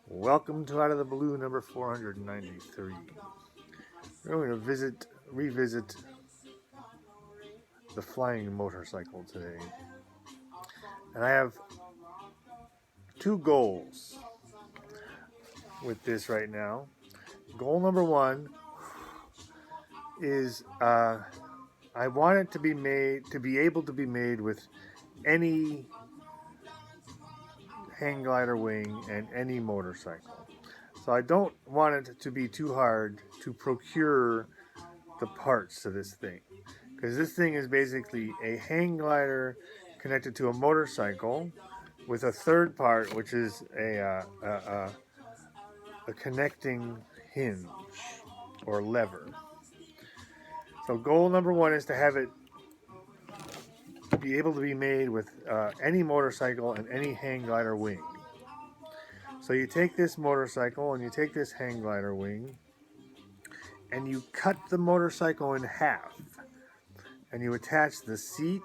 Welcome to Out of the Blue number 493. We're going to revisit the flying motorcycle today. And I have two goals with this right now. Goal number one is I want it to be able to be made with any hang glider wing and any motorcycle. So I don't want it to be too hard to procure the parts to this thing, because this thing is basically a hang glider connected to a motorcycle with a third part, which is a connecting hinge or lever. So goal number one is to have it be able to be made with any motorcycle and any hang glider wing. So you take this motorcycle and you take this hang glider wing and you cut the motorcycle in half, and you attach the seat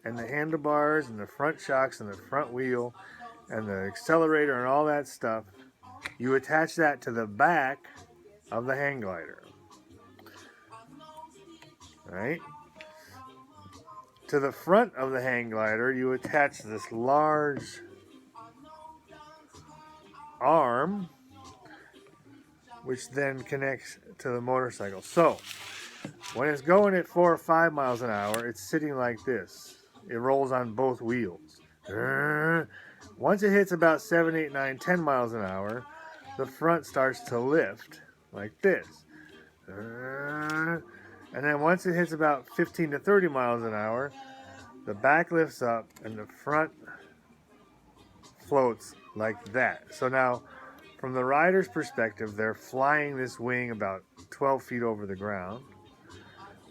and the handlebars and the front shocks and the front wheel and the accelerator and all that stuff. You attach that to the back of the hang glider. Right? To the front of the hang glider, you attach this large arm, which then connects to the motorcycle. So when it's going at 4 or 5 miles an hour, it's sitting like this. It rolls on both wheels. Once it hits about 7, 8, 9, 10 miles an hour, the front starts to lift like this. And then once it hits about 15 to 30 miles an hour, the back lifts up and the front floats like that. So now, from the rider's perspective, they're flying this wing about 12 feet over the ground.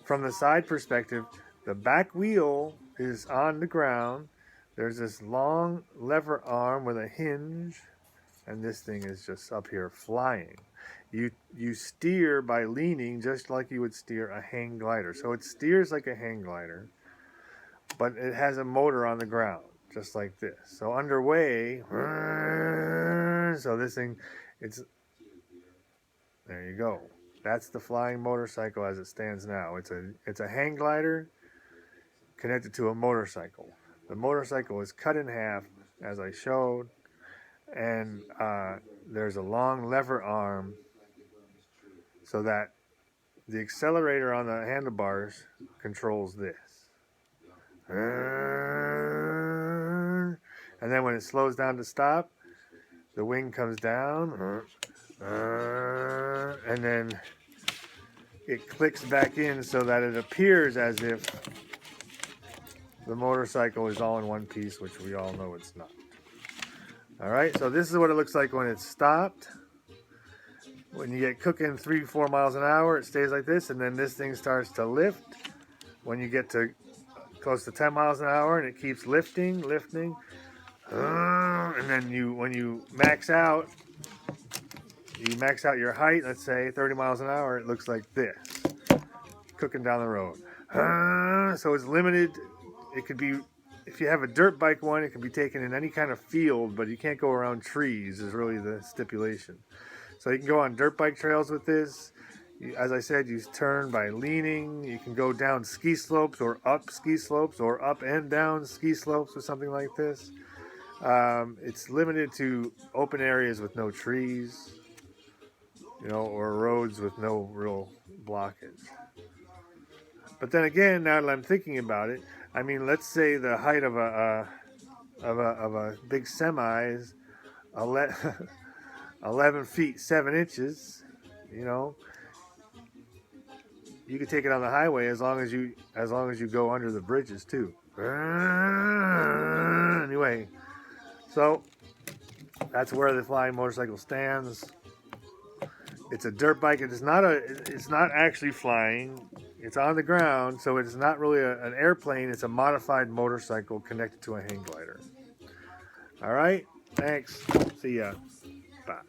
From the side perspective, the back wheel is on the ground. There's this long lever arm with a hinge, and this thing is just up here flying. You steer by leaning just like you would steer a hang glider. So it steers like a hang glider, but it has a motor on the ground, just like this. So underway, so this thing, there you go. That's the flying motorcycle as it stands now. It's a hang glider connected to a motorcycle. The motorcycle is cut in half, as I showed, and there's a long lever arm so that the accelerator on the handlebars controls this. And then when it slows down to stop, the wing comes down, and then it clicks back in so that it appears as if the motorcycle is all in one piece, which we all know it's not. Alright, so this is what it looks like when it's stopped. When you get cooking 3-4 miles an hour, it stays like this, and then this thing starts to lift. When you get to close to 10 miles an hour, and it keeps lifting, and then when you max out your height, let's say 30 miles an hour, it looks like this, cooking down the road. So it's limited. It could be, if you have a dirt bike one, it can be taken in any kind of field, but you can't go around trees is really the stipulation. So you can go on dirt bike trails with this. As I said, you turn by leaning. You can go down ski slopes or up ski slopes or up and down ski slopes or something like this. It's limited to open areas with no trees, or roads with no real blockage. But then again, now that I'm thinking about it, I mean, let's say the height of a big semi is 11 feet 7 inches. You could take it on the highway as long as you go under the bridges too. Anyway, so that's where the flying motorcycle stands. It's a dirt bike. It's not actually flying. It's on the ground, so it's not really an airplane. It's a modified motorcycle connected to a hang glider. All right, thanks. See ya. Bye.